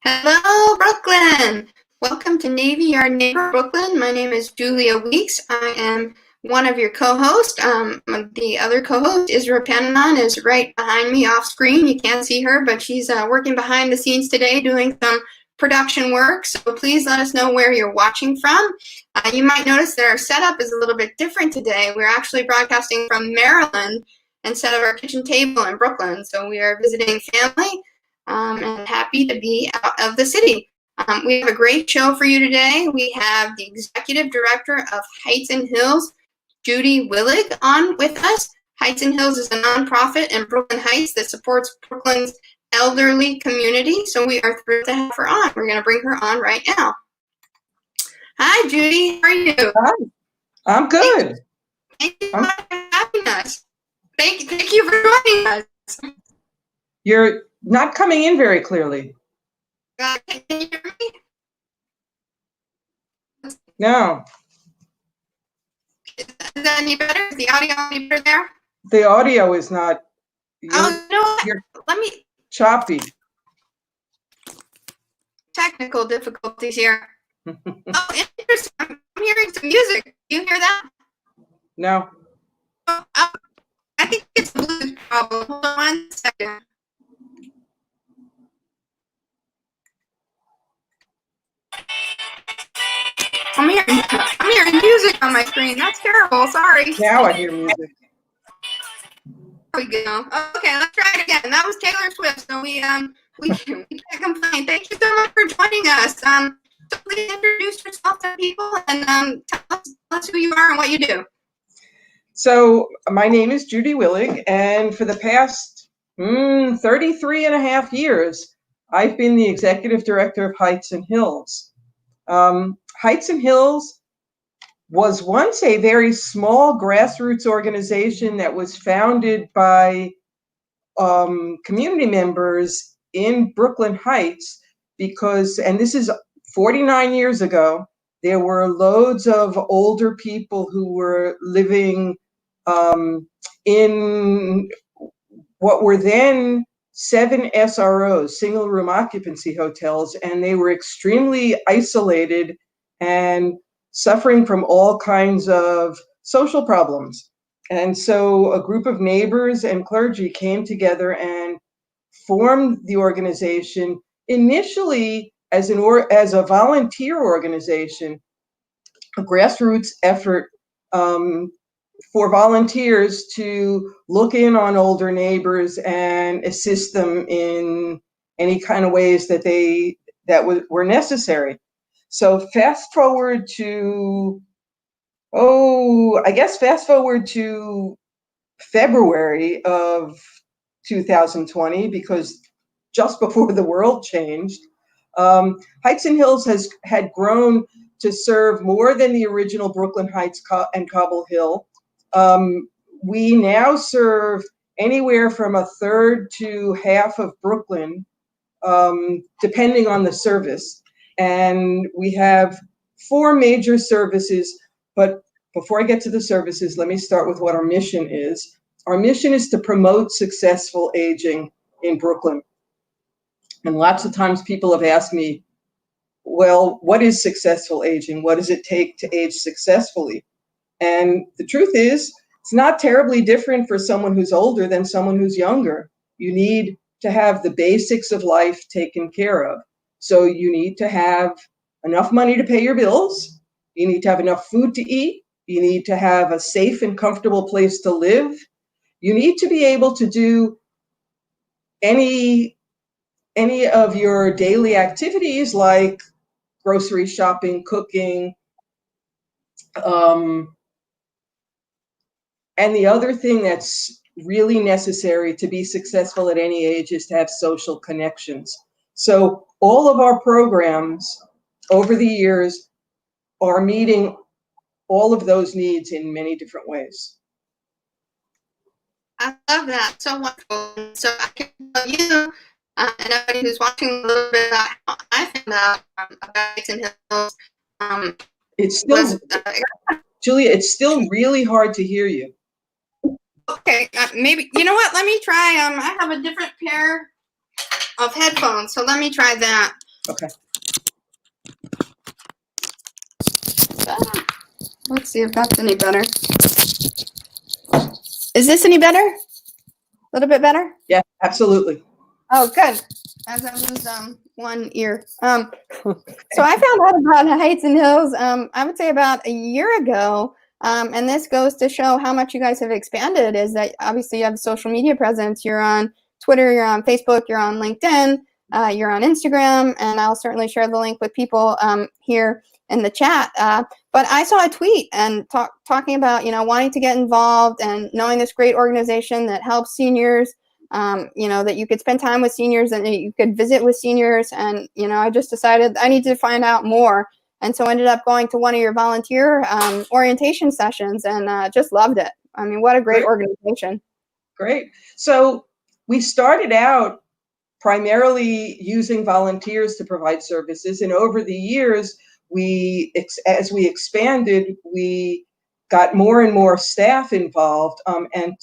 Hello, Brooklyn! Welcome to Navy Yard Neighbor Brooklyn. My name is Judy Willig. I am one of your co-hosts. The other co-host, Isra Pananon, is right behind me off screen. You can't see her, but she's working behind the scenes today doing some production work. So please let us know where you're watching from. You might notice that our setup is a little bit different today. We're actually broadcasting from Maryland instead of our kitchen table in Brooklyn. So we are visiting family. And happy to be out of the city. We have a great show for you today. We have the Executive Director of Heights and Hills, Judy Willig, on with us. Heights and Hills is a nonprofit in Brooklyn Heights that supports Brooklyn's elderly community, so we are thrilled to have her on. We're going to bring her on right now. Hi, Judy. How are you? Hi. I'm good. Thank you for having us. Thank you for joining us. You're not coming in very clearly. Can you hear me? No. Is that any better? Is the audio any better there? The audio is not. You're let me. Choppy. Technical difficulties here. Oh, interesting. I'm hearing some music. Do you hear that? No. Oh, I think it's a Bluetooth problem. Hold on 1 second. I'm hearing music on my screen. That's terrible. Sorry. Now I hear music. There we go. Okay, let's try it again. That was Taylor Swift. So we can't complain. Thank you so much for joining us. So please introduce yourself to people and tell us who you are and what you do. So my name is Judy Willig, and for the past 33 and a half years, I've been the Executive Director of Heights and Hills. Heights and Hills was once a very small grassroots organization that was founded by community members in Brooklyn Heights because, and this is 49 years ago, there were loads of older people who were living in what were then 7 SROs, single room occupancy hotels, and they were extremely isolated and suffering from all kinds of social problems. And so a group of neighbors and clergy came together and formed the organization initially as a volunteer organization, a grassroots effort for volunteers to look in on older neighbors and assist them in any kind of ways that were necessary. So fast forward to February of 2020, because just before the world changed, Heights and Hills had grown to serve more than the original Brooklyn Heights and Cobble Hill. We now serve anywhere from a third to half of Brooklyn, depending on the service. And we have 4 major services, but before I get to the services, let me start with what our mission is. Our mission is to promote successful aging in Brooklyn. And lots of times people have asked me, well, what is successful aging? What does it take to age successfully? And the truth is, it's not terribly different for someone who's older than someone who's younger. You need to have the basics of life taken care of. So you need to have enough money to pay your bills. You need to have enough food to eat. You need to have a safe and comfortable place to live. You need to be able to do any of your daily activities like grocery shopping, cooking, and the other thing that's really necessary to be successful at any age is to have social connections. So all of our programs over the years are meeting all of those needs in many different ways. I love that. So wonderful. So I can tell you and everybody who's watching a little bit about how I found out about Heights and Hills. It's still, Julia, it's still really hard to hear you. Okay, maybe, you know what? Let me try. I have a different pair of headphones, so let me try that. Okay. Let's see if that's any better. Is this any better? A little bit better? Yeah, absolutely. Oh, good. As I lose one ear. So I found out about Heights and Hills, I would say about a year ago. And this goes to show how much you guys have expanded, is that obviously you have a social media presence. You're on Twitter, you're on Facebook, you're on LinkedIn, you're on Instagram, and I'll certainly share the link with people here in the chat. But I saw a tweet and talking about, wanting to get involved and knowing this great organization that helps seniors, that you could spend time with seniors and you could visit with seniors. And, I just decided I need to find out more. And so I ended up going to one of your volunteer orientation sessions and just loved it. I mean, what a great organization. Great. So we started out primarily using volunteers to provide services. And over the years, as we expanded, we got more and more staff involved. And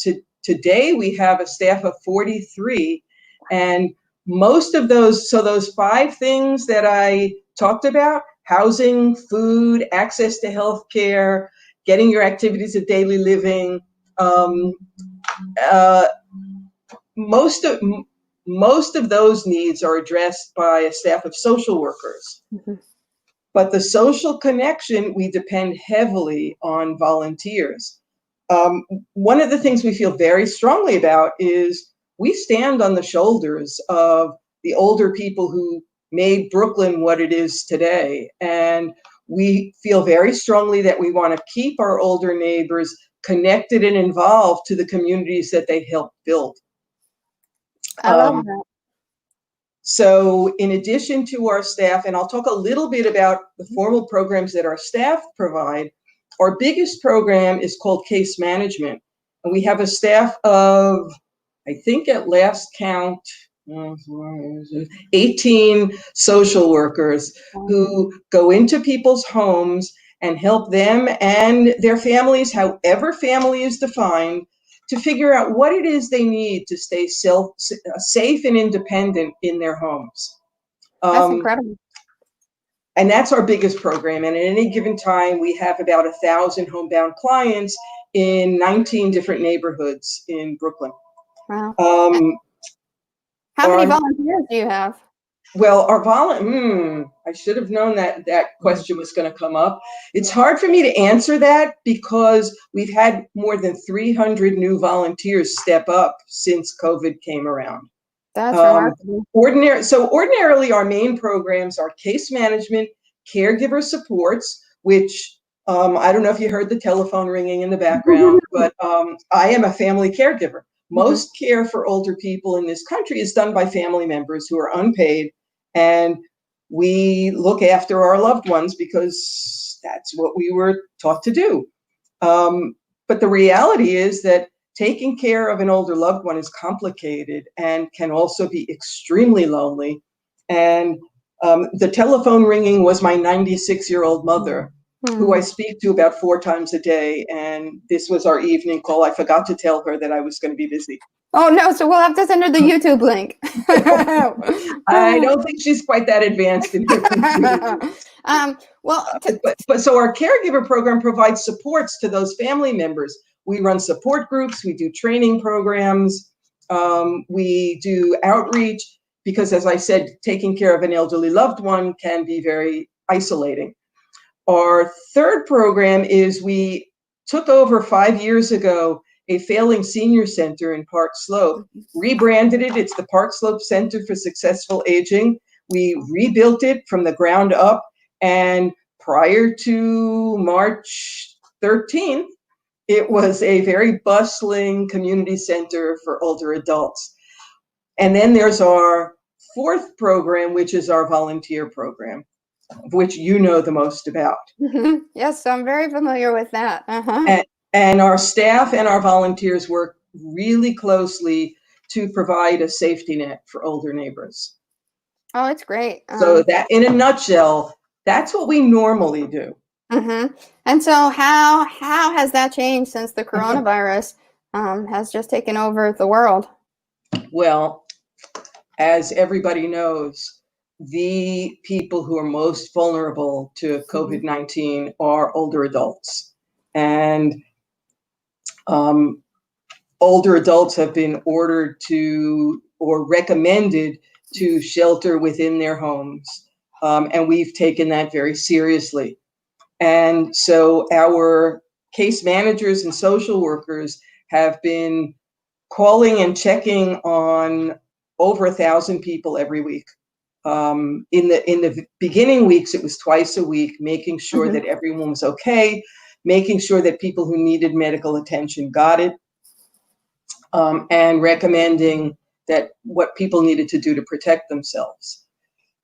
today we have a staff of 43. And most of those 5 things that I talked about, housing, food, access to healthcare, getting your activities of daily living, most of those needs are addressed by a staff of social workers. Mm-hmm. But the social connection, we depend heavily on volunteers. One of the things we feel very strongly about is we stand on the shoulders of the older people who made Brooklyn what it is today. And we feel very strongly that we want to keep our older neighbors connected and involved to the communities that they helped build. I love that. So in addition to our staff, and I'll talk a little bit about the formal programs that our staff provide, our biggest program is called case management. And we have a staff of, I think at last count, 18 social workers who go into people's homes and help them and their families, however family is defined, to figure out what it is they need to stay safe and independent in their homes. That's incredible. And that's our biggest program. And at any given time, we have about 1,000 homebound clients in 19 different neighborhoods in Brooklyn. Wow. How many volunteers do you have? Well, I should have known that question was going to come up. It's hard for me to answer that because we've had more than 300 new volunteers step up since COVID came around. That's remarkable. Ordinarily, our main programs are case management, caregiver supports, which I don't know if you heard the telephone ringing in the background, but I am a family caregiver. Most care for older people in this country is done by family members who are unpaid, and we look after our loved ones because that's what we were taught to do. But the reality is that taking care of an older loved one is complicated and can also be extremely lonely. And the telephone ringing was my 96-year-old mother, who I speak to about 4 times a day. And this was our evening call. I forgot to tell her that I was going to be busy. Oh, no. So we'll have to send her the YouTube link. I don't think she's quite that advanced in her computer. But so our caregiver program provides supports to those family members. We run support groups. We do training programs. We do outreach because, as I said, taking care of an elderly loved one can be very isolating. Our third program is we took over 5 years ago a failing senior center in Park Slope, rebranded it. It's the Park Slope Center for Successful Aging. We rebuilt it from the ground up. And prior to March 13th, it was a very bustling community center for older adults. And then there's our fourth program, which is our volunteer program, which you know the most about. Yes, I'm very familiar with that. And our staff and our volunteers work really closely to provide a safety net for older neighbors. Oh, it's great. So that, in a nutshell, that's what we normally do. And so how has that changed since the coronavirus has just taken over the world? Well, as everybody knows, the people who are most vulnerable to COVID-19 are older adults. And older adults have been ordered to or recommended to shelter within their homes. And we've taken that very seriously. And so our case managers and social workers have been calling and checking on over 1,000 people every week. In the beginning weeks, it was twice a week, making sure that everyone was okay, making sure that people who needed medical attention got it, and recommending that what people needed to do to protect themselves.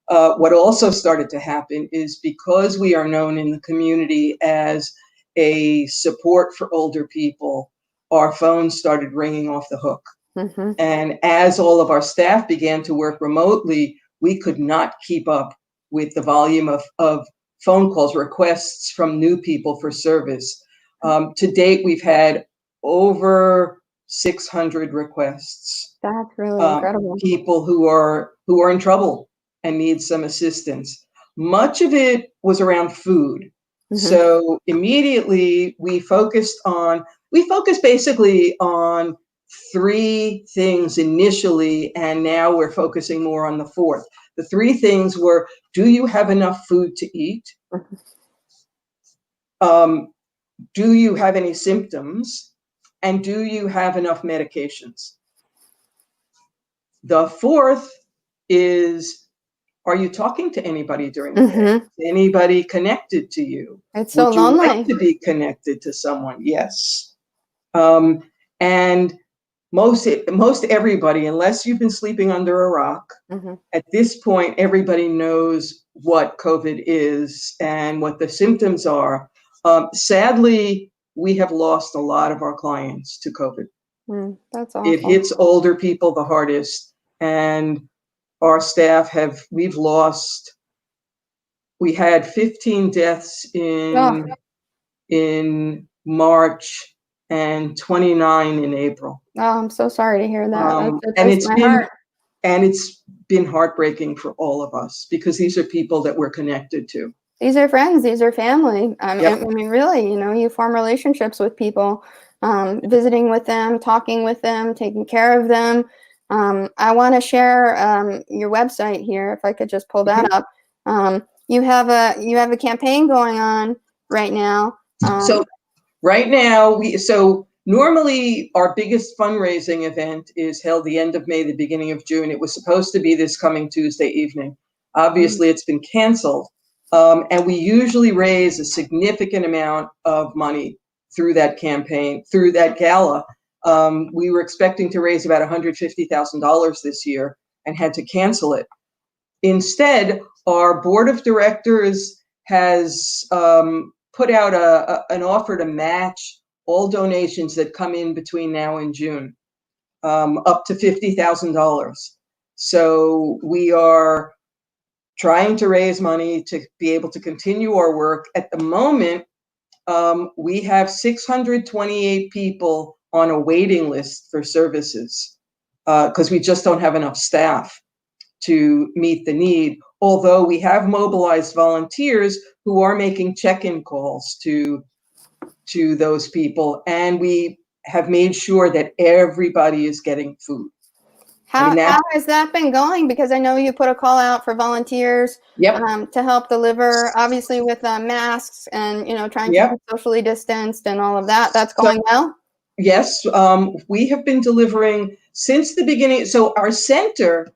What also started to happen is because we are known in the community as a support for older people, our phones started ringing off the hook. And as all of our staff began to work remotely, we could not keep up with the volume of phone calls, requests from new people for service. To date, we've had over 600 requests. That's really incredible. People who are in trouble and need some assistance. Much of it was around food. So immediately we focused basically on 3 things initially, and now we're focusing more on the 4th. The 3 things were, do you have enough food to eat? Do you have any symptoms? And do you have enough medications? The 4th is, are you talking to anybody during the day? Anybody connected to you? It's so Would you lonely. like to be connected to someone? Yes. And most everybody, unless you've been sleeping under a rock, at this point, everybody knows what COVID is and what the symptoms are. Sadly, we have lost a lot of our clients to COVID. That's awful. It hits older people the hardest, and our staff we had 15 deaths in March and 29 in April. Oh, I'm so sorry to hear that. That and breaks my heart. It's been heartbreaking for all of us because these are people that we're connected to. These are friends, these are family. I mean, really, you form relationships with people, visiting with them, talking with them, taking care of them. I want to share your website here, if I could just pull that up. You have a campaign going on right now. So right now, normally our biggest fundraising event is held the end of May, the beginning of June. It was supposed to be this coming Tuesday evening. Obviously, it's been canceled. And we usually raise a significant amount of money through that campaign, through that gala. We were expecting to raise about $150,000 this year and had to cancel it. Instead, our board of directors has put out an offer to match all donations that come in between now and June, up to $50,000. So we are trying to raise money to be able to continue our work. At the moment, we have 628 people on a waiting list for services because we just don't have enough staff to meet the need, although we have mobilized volunteers who are making check-in calls to those people, and we have made sure that everybody is getting food. How has that been going? Because I know you put a call out for volunteers to help deliver, obviously with masks and trying to be socially distanced and all of that. That's going well? Yes, we have been delivering since the beginning. So our center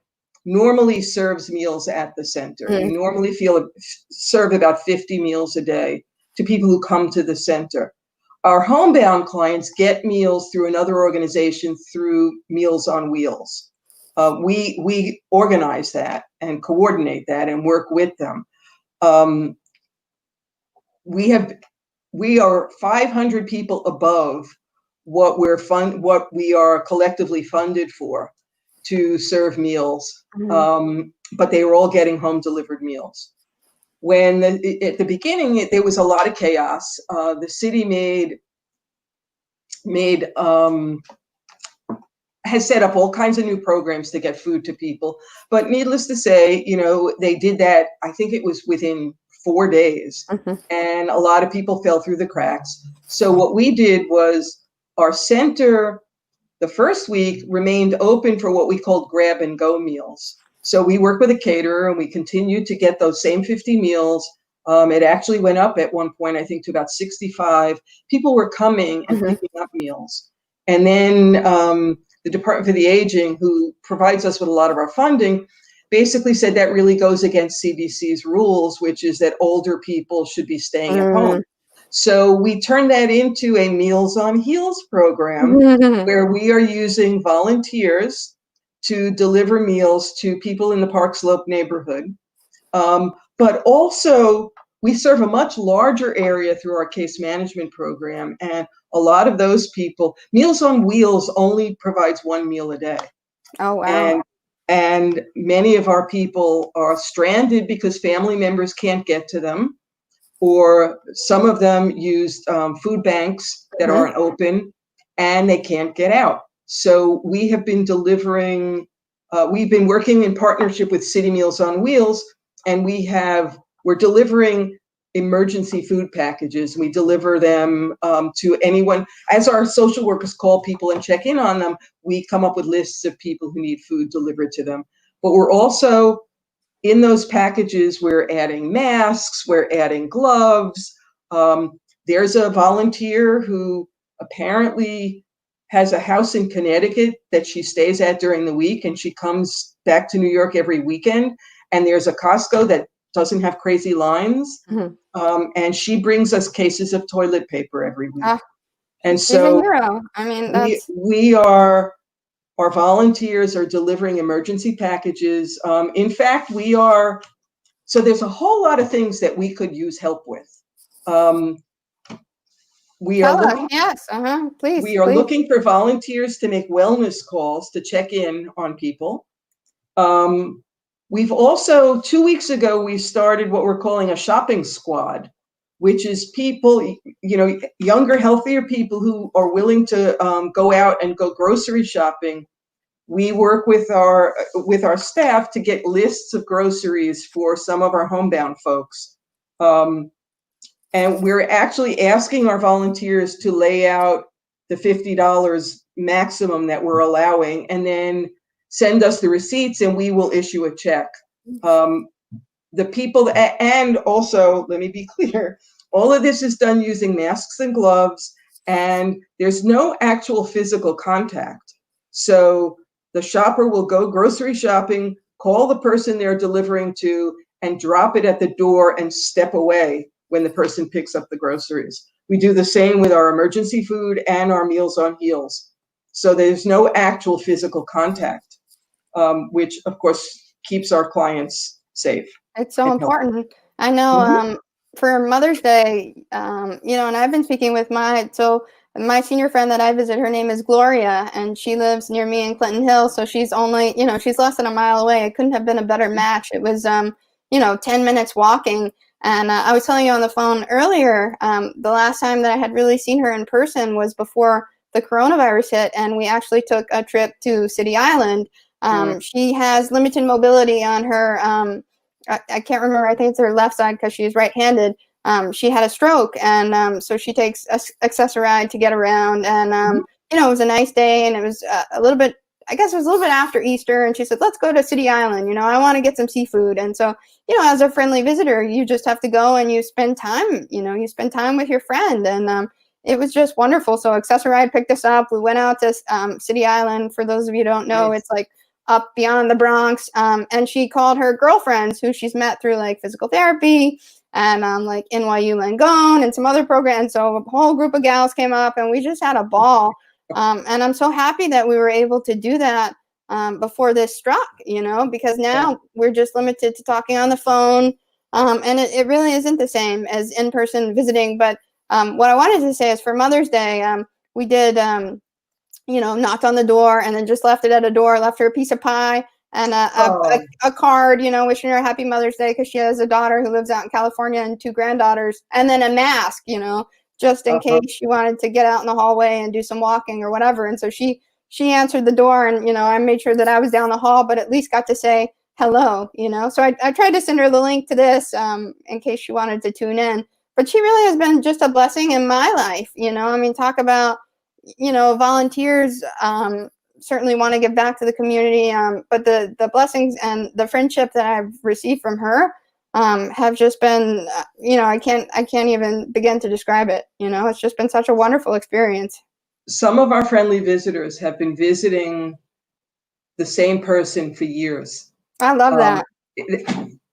normally serves meals at the center. We normally serve about 50 meals a day to people who come to the center. Our homebound clients get meals through another organization, through Meals on Wheels. We organize that and coordinate that and work with them. We are 500 people above what we are collectively funded for to serve meals, but they were all getting home delivered meals. When at the beginning there was a lot of chaos, the city made has set up all kinds of new programs to get food to people. But needless to say, they did that, I think it was within 4 days. And a lot of people fell through the cracks. So what we did was our center, the first week, remained open for what we called grab and go meals. So we worked with a caterer and we continued to get those same 50 meals. It actually went up at one point, I think, to about 65. People were coming and picking up meals. And then the Department for the Aging, who provides us with a lot of our funding, basically said that really goes against CDC's rules, which is that older people should be staying at home. So we turned that into a Meals on Heels program where we are using volunteers to deliver meals to people in the Park Slope neighborhood. But also, we serve a much larger area through our case management program. And a lot of those people, Meals on Wheels only provides 1 meal a day. Oh, wow. And many of our people are stranded because family members can't get to them, or some of them used food banks that aren't open and they can't get out. So we have been delivering, we've been working in partnership with City Meals on Wheels, and we're delivering emergency food packages. We deliver them to anyone. As our social workers call people and check in on them, we come up with lists of people who need food delivered to them. But we're also, in those packages, we're adding masks, we're adding gloves. There's a volunteer who apparently has a house in Connecticut that she stays at during the week, and she comes back to New York every weekend. And there's a Costco that doesn't have crazy lines. And she brings us cases of toilet paper every week. And so I mean, that's... our volunteers are delivering emergency packages. In fact, so there's a whole lot of things that we could use help with. We are looking for volunteers to make wellness calls to check in on people. We've also, 2 weeks ago, we started what we're calling a shopping squad, which is people, younger, healthier people who are willing to go out and go grocery shopping. We work with our staff to get lists of groceries for some of our homebound folks. And we're actually asking our volunteers to lay out the $50 maximum that we're allowing, and then send us the receipts and we will issue a check. The people, and also, let me be clear, all of this is done using masks and gloves, and there's no actual physical contact. So the shopper will go grocery shopping, call the person they're delivering to, and drop it at the door and step away when the person picks up the groceries. We do the same with our emergency food and our Meals on Heels. So there's no actual physical contact, which of course keeps our clients safe. It's so important. I know for Mother's Day, and I've been speaking with my senior friend that I visit, her name is Gloria, and she lives near me in Clinton Hill. So she's only, she's less than a mile away. It couldn't have been a better match. It was, 10 minutes walking. And I was telling you on the phone earlier, the last time that I had really seen her in person was before the coronavirus hit, and we actually took a trip to City Island. She has limited mobility on her, I can't remember, I think it's her left side because she's right-handed. She had a stroke, and so she takes Accessoride to get around. And, it was a nice day, and it was a little bit after Easter, and she said, let's go to City Island. I want to get some seafood. And so, as a friendly visitor, you just have to go and you spend time, with your friend. And it was just wonderful. So Accessoride picked us up. We went out to City Island. For those of you who don't know, It's like up beyond the Bronx. And she called her girlfriends who she's met through like physical therapy and like NYU Langone and some other programs. So a whole group of gals came up, and we just had a ball. And I'm so happy that we were able to do that before this struck, because now we're just limited to talking on the phone. And it really isn't the same as in-person visiting. But what I wanted to say is, for Mother's Day, we did, knocked on the door and then just left it at a door, left her a piece of pie and a card, wishing her a happy Mother's Day, because she has a daughter who lives out in California and 2 granddaughters, and then a mask, just in case she wanted to get out in the hallway and do some walking or whatever. And so she she answered the door, and, I made sure that I was down the hall, but at least got to say hello, So I tried to send her the link to this in case she wanted to tune in. But she really has been just a blessing in my life, I mean, talk about, volunteers certainly want to give back to the community, but the blessings and the friendship that I've received from her have just been, I can't even begin to describe it. It's just been such a wonderful experience. Some of our friendly visitors have been visiting the same person for years. I love that.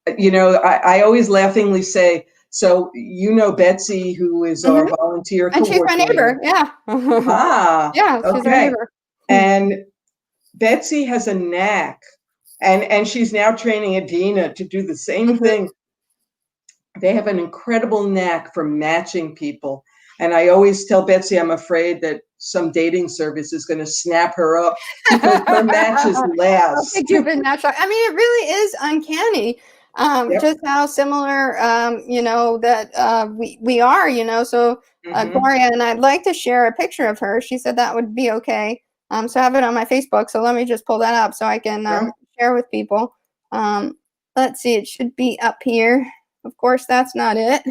I always laughingly say, so Betsy, who is our volunteer and she's my neighbor. Yeah. Yeah, she's our neighbor. And Betsy has a knack, and she's now training Adina to do the same thing. They have an incredible knack for matching people. And I always tell Betsy, I'm afraid that some dating service is going to snap her up because her matches last. I mean, it really is uncanny, just how similar, that we are, So Gloria, and I'd like to share a picture of her. She said that would be okay. So I have it on my Facebook. So let me just pull that up so I can share with people. Let's see, it should be up here. Of course, that's not it.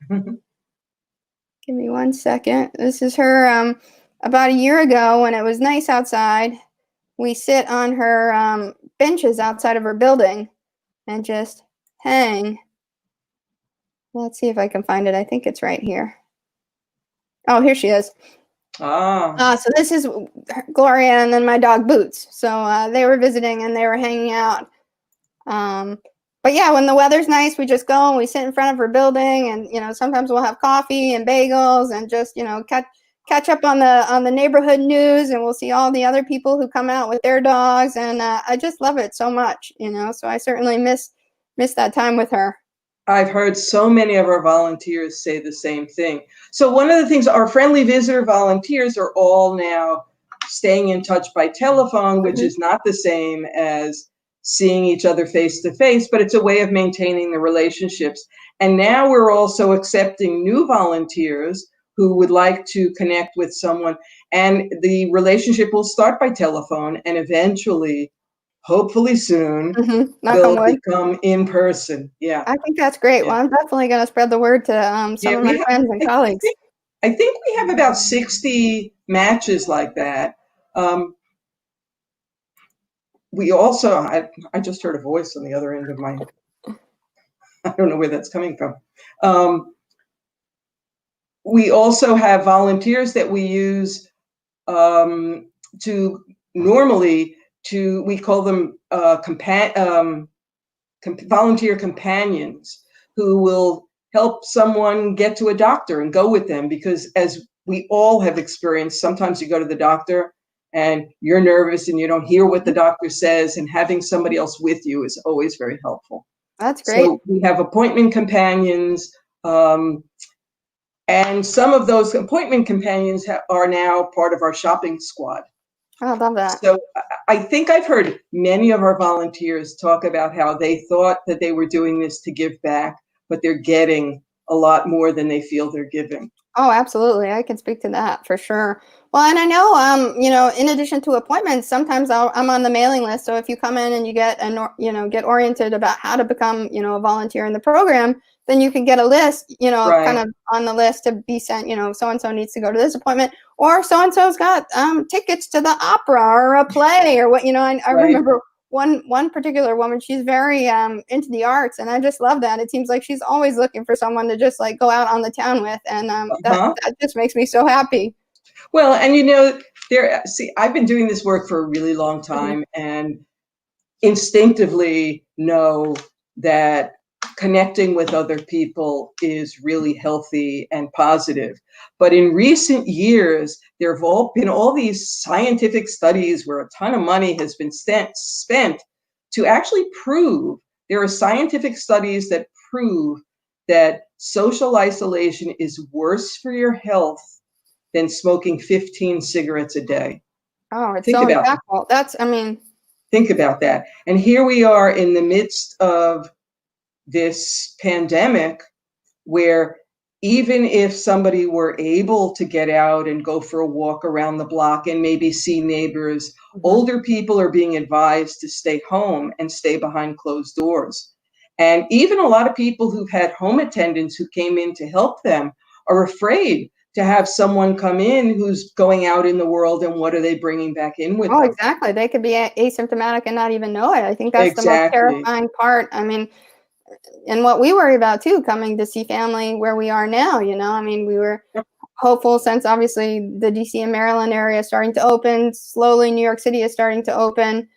Give me 1 second. This is her about a year ago when it was nice outside. We sit on her benches outside of her building and just hang. Let's see if I can find it. I think it's right here. Oh, here she is. So this is Gloria and then my dog Boots. So they were visiting and they were hanging out. But yeah, when the weather's nice, we just go and we sit in front of her building, and sometimes we'll have coffee and bagels and just catch up on the neighborhood news, and we'll see all the other people who come out with their dogs, and I just love it so much, So I certainly miss that time with her. I've heard so many of our volunteers say the same thing. So one of the things, our friendly visitor volunteers are all now staying in touch by telephone, which is not the same as seeing each other face to face, but it's a way of maintaining the relationships. And now we're also accepting new volunteers who would like to connect with someone, and the relationship will start by telephone and eventually, hopefully soon, will become in person. Yeah. I think that's great. Yeah. Well, I'm definitely going to spread the word to some of my friends and colleagues. I think we have about 60 matches like that. We also, I just heard a voice on the other end of my, I don't know where that's coming from. We also have volunteers that we use we call them volunteer companions, who will help someone get to a doctor and go with them, because as we all have experienced, sometimes you go to the doctor and you're nervous and you don't hear what the doctor says, and having somebody else with you is always very helpful. That's great. So we have appointment companions, and some of those appointment companions are now part of our shopping squad. I love that. So I think I've heard many of our volunteers talk about how they thought that they were doing this to give back, but they're getting a lot more than they feel they're giving. Oh, absolutely. I can speak to that for sure. Well, and I know, in addition to appointments, sometimes I'm on the mailing list. So if you come in and you get oriented about how to become, a volunteer in the program, then you can get a list, kind of on the list to be sent, so-and-so needs to go to this appointment, or so-and-so's got tickets to the opera or a play or what, I remember one particular woman, she's very into the arts, and I just love that. It seems like she's always looking for someone to just go out on the town with, and that just makes me so happy. Well, and I've been doing this work for a really long time, and instinctively know that connecting with other people is really healthy and positive. But in recent years, there have been all these scientific studies where a ton of money has been spent to actually prove, there are scientific studies that prove that social isolation is worse for your health than smoking 15 cigarettes a day. Oh, it's so impactful. Think about that. And here we are in the midst of this pandemic, where even if somebody were able to get out and go for a walk around the block and maybe see neighbors, older people are being advised to stay home and stay behind closed doors. And even a lot of people who've had home attendants who came in to help them are afraid to have someone come in who's going out in the world, and what are they bringing back in with Oh, them? exactly. They could be asymptomatic and not even know it. I think that's the most Exactly. terrifying part. I mean, and what we worry about too, coming to see family where we are now, you know, I mean, we were hopeful since obviously the DC and Maryland area is starting to open. Slowly, New York City is starting to open.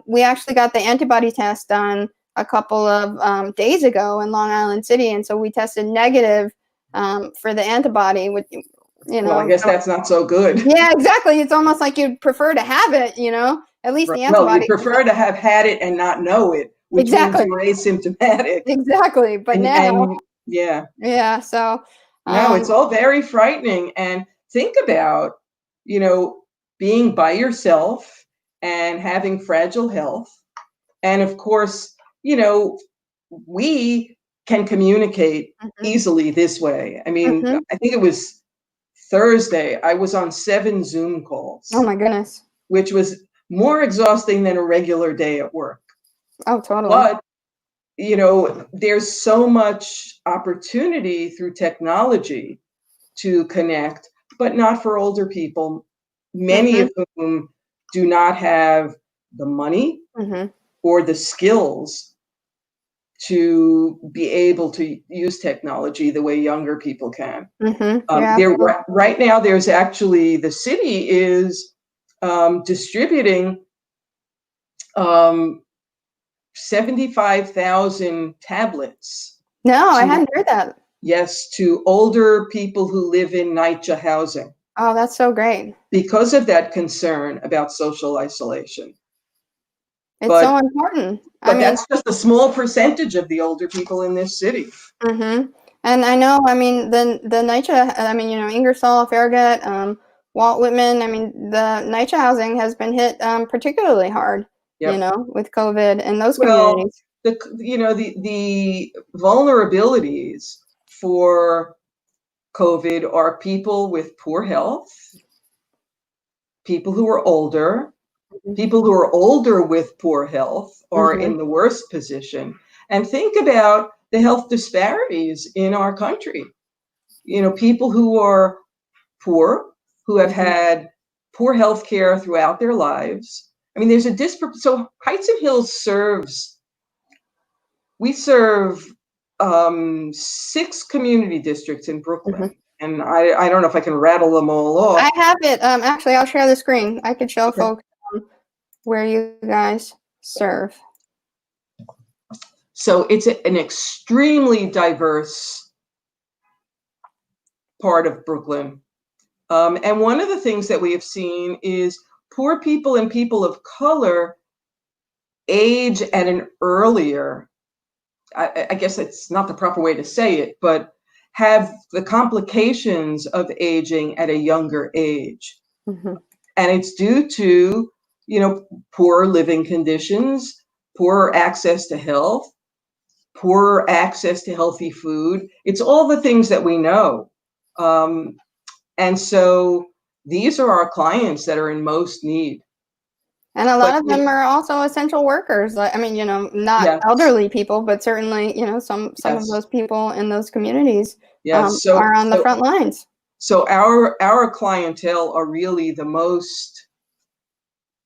We actually got the antibody test done a couple of days ago in Long Island City. And so we tested negative for the antibody, which, you know. Well, I guess that's not so good. Yeah, exactly. It's almost like you'd prefer to have it, you know, at least the Well, you antibody. prefer to have had it and not know it, which Exactly. means you're asymptomatic. Exactly. But And, now, and yeah. yeah, so. No, it's all very frightening. And think about, you know, being by yourself and having fragile health. And of course, you know, we can communicate easily this way. I mean, I think it was Thursday, I was on 7 Zoom calls. Oh my goodness. Which was more exhausting than a regular day at work. Oh, totally. But, you know, there's so much opportunity through technology to connect, but not for older people, many of whom do not have the money or the skills to be able to use technology the way younger people can. Right now, there's actually, the city is distributing 75,000 tablets. No, I hadn't heard that. Yes, to older people who live in NYCHA housing. Oh, that's so great. Because of that concern about social isolation. It's so important. But that's just a small percentage of the older people in this city. And I know, I mean, the NYCHA, I mean, you know, Ingersoll, Farragut, Walt Whitman, I mean, the NYCHA housing has been hit particularly hard, you know, with COVID and those communities. The vulnerabilities for COVID are people with poor health, people who are older, people who are older with poor health are in the worst position. And think about the health disparities in our country. You know, people who are poor, who have had poor health care throughout their lives. I mean, there's a so Heights and Hills we serve 6 community districts in Brooklyn. And I don't know if I can rattle them all off. I have it. Actually, I'll share the screen. I could show folks where you guys serve. So it's an extremely diverse part of Brooklyn. And one of the things that we have seen is poor people and people of color age at an earlier, I guess it's not the proper way to say it, but have the complications of aging at a younger age. And it's due to, you know, poor living conditions, poor access to health, poor access to healthy food. It's all the things that we know. And so these are our clients that are in most need. And a lot of them are also essential workers. I mean, you know, not elderly people, but certainly, you know, some of those people in those communities are on the front lines. So our clientele are really the most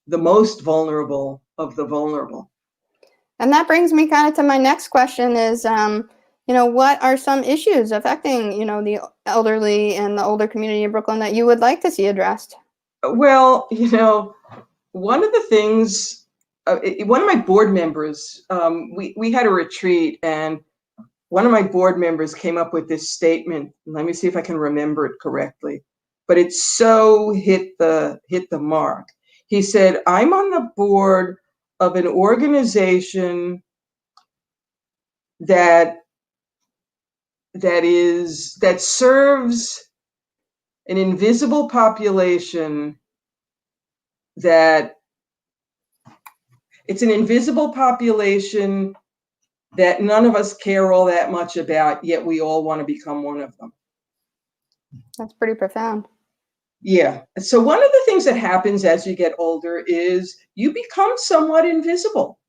vulnerable of the vulnerable. And that brings me kind of to my next question is, you know, what are some issues affecting, you know, the elderly and the older community in Brooklyn that you would like to see addressed? Well, you know, one of the things, one of my board members, we had a retreat, and one of my board members came up with this statement. Let me see if I can remember it correctly, but it so hit the mark. He said, "I'm on the board of an organization that serves an invisible population that none of us care all that much about, yet we all want to become one of them." That's pretty profound. Yeah. So one of the things that happens as you get older is you become somewhat invisible.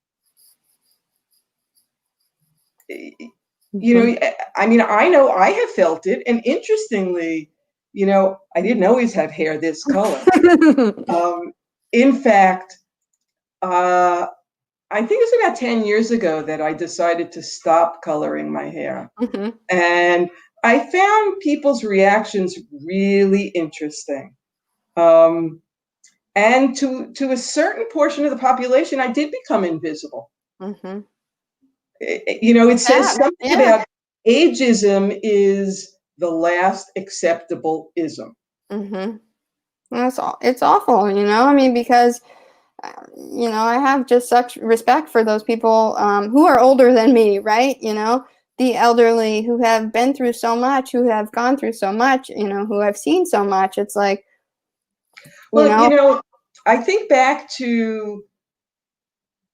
You know, I mean, I know I have felt it. And interestingly, you know, I didn't always have hair this color. In fact, I think it was about 10 years ago that I decided to stop coloring my hair. And I found people's reactions really interesting. And to a certain portion of the population, I did become invisible. You know, it says something about ageism is the last acceptable ism. It's awful, you know, I mean, because, you know, I have just such respect for those people who are older than me, right? You know, the elderly who have been through so much, who have gone through so much, you know, who have seen so much. It's like, you know, I think back to,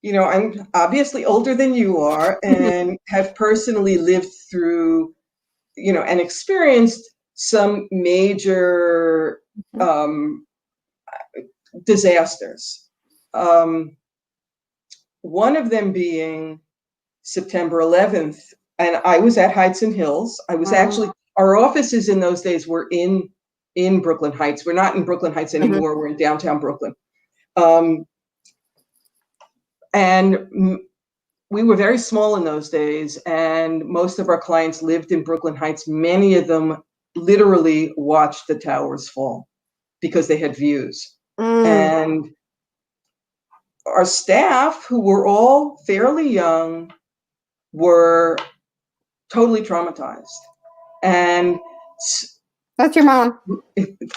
you know, I'm obviously older than you are and have personally lived through, you know, and experienced some major disasters. One of them being September 11th, and I was at Heights and Hills. I was actually, our offices in those days were in Brooklyn Heights. We're not in Brooklyn Heights anymore. We're in downtown Brooklyn. And we were very small in those days, and most of our clients lived in Brooklyn Heights. Many of them literally watched the towers fall because they had views. And our staff, who were all fairly young, were totally traumatized. And that's your mom.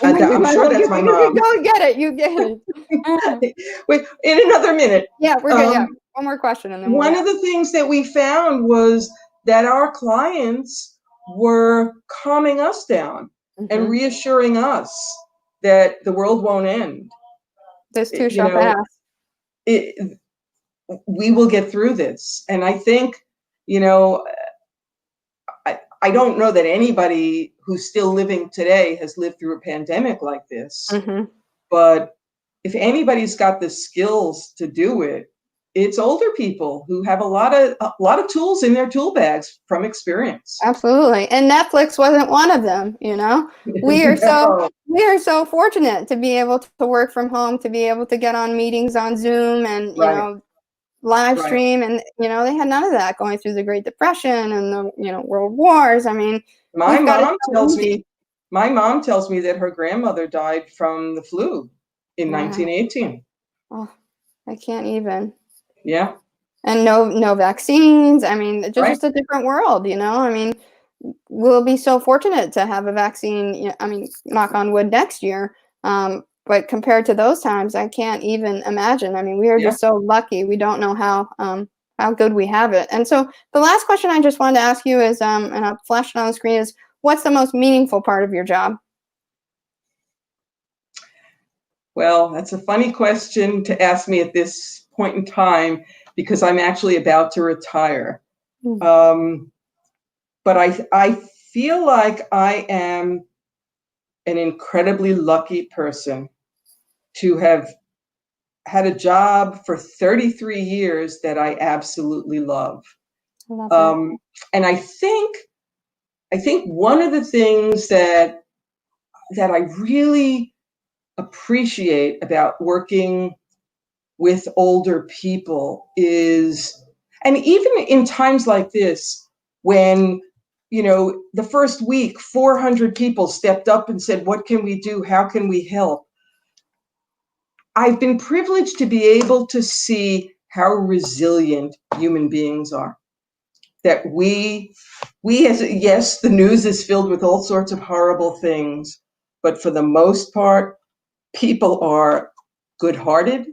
I'm sure that's my mom. You go get it. You get it. Wait, in another minute. Yeah, we're good. Yeah. One more question. And then one of the things that we found was that our clients were calming us down and reassuring us that the world won't end. This too shall pass. We will get through this. And I think, you know, I don't know that anybody who's still living today has lived through a pandemic like this. But if anybody's got the skills to do it, it's older people who have a lot of tools in their tool bags from experience. Absolutely. And Netflix wasn't one of them, you know. We are so fortunate to be able to work from home, to be able to get on meetings on Zoom and, you know, live stream. And, you know, they had none of that going through the Great Depression and the, you know, world wars. I mean, my mom tells me that her grandmother died from the flu in 1918. Oh, I can't even. Yeah. And no vaccines. I mean, just a different world, you know. I mean, we'll be so fortunate to have a vaccine, you know, I mean, knock on wood, next year. But compared to those times, I can't even imagine. I mean, we are just so lucky. We don't know how good we have it. And so the last question I just wanted to ask you is, and I'll flash it on the screen, is what's the most meaningful part of your job? Well, that's a funny question to ask me at this point in time, because I'm actually about to retire. But I feel like I am an incredibly lucky person to have had a job for 33 years that I absolutely love. And I think one of the things that I really appreciate about working with older people is, and even in times like this, when, you know, the first week, 400 people stepped up and said, what can we do? How can we help? I've been privileged to be able to see how resilient human beings are. That we yes, the news is filled with all sorts of horrible things, but for the most part, people are good-hearted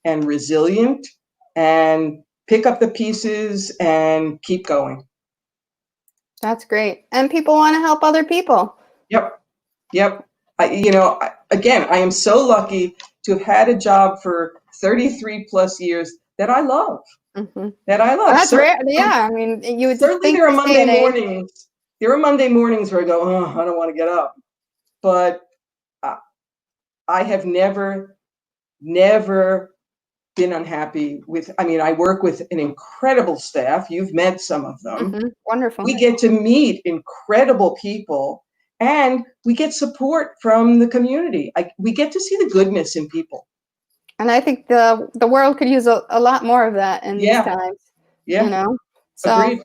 and resilient and pick up the pieces and keep going. That's great. And people want to help other people. Yep. You know, again, I am so lucky to have had a job for 33 plus years that I love. That I love. That's rare. Yeah, I mean, you would certainly think there are Monday mornings. There are Monday mornings where I go, oh, I don't want to get up. but I have never been unhappy with, I mean, I work with an incredible staff. You've met some of them. Mm-hmm. Wonderful. We get to meet incredible people, and we get support from the community. We get to see the goodness in people. And I think the world could use a lot more of that in these times. Yeah. You know? So Agreed.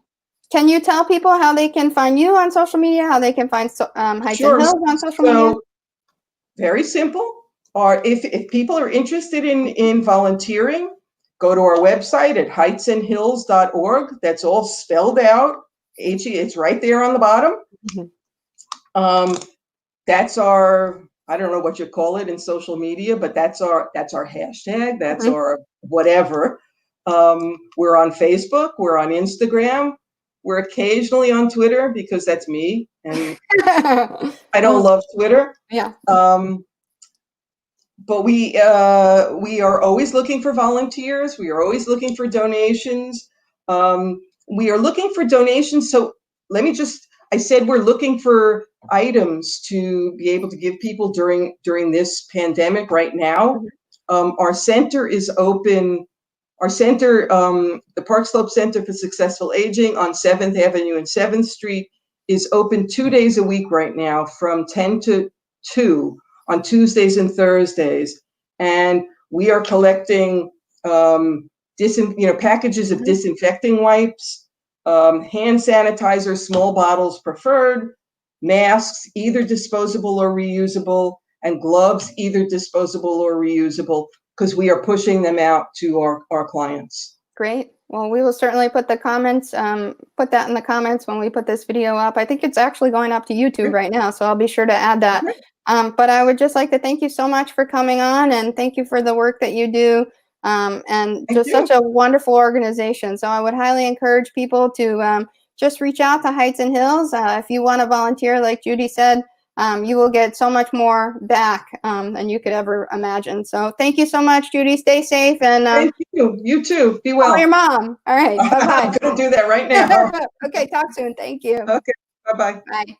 can you tell people how they can find you on social media, how they can find Heights and Hills on social media? Very simple. Or if people are interested in volunteering, go to our website at heightsandhills.org. That's all spelled out. It's right there on the bottom. Mm-hmm. That's our, I don't know what you call it in social media, but that's our hashtag. That's mm-hmm. our whatever. We're on Facebook. We're on Instagram. We're occasionally on Twitter because that's me, and I don't love Twitter. Yeah. But we are always looking for volunteers. We are always looking for donations. We are looking for donations. So I said we're looking for items to be able to give people during this pandemic right now. Our center is open. Our center, the Park Slope Center for Successful Aging on 7th Avenue and 7th Street, is open 2 days a week right now from 10 to 2 on Tuesdays and Thursdays. And we are collecting packages of disinfecting wipes, hand sanitizer, small bottles preferred, masks, either disposable or reusable, and gloves, either disposable or reusable, because we are pushing them out to our clients. Great. Well, we will certainly put that in the comments when we put this video up. I think it's actually going up to YouTube right now, so I'll be sure to add that. But I would just like to thank you so much for coming on, and thank you for the work that you do, and just such a wonderful organization. So I would highly encourage people to just reach out to Heights and Hills. If you want to volunteer, like Judy said, you will get so much more back than you could ever imagine. So thank you so much, Judy. Stay safe. And thank you. You too. Be well. Call your mom. All right. Bye-bye. I'm going to do that right now. Okay. Talk soon. Thank you. Okay. Bye-bye. Bye.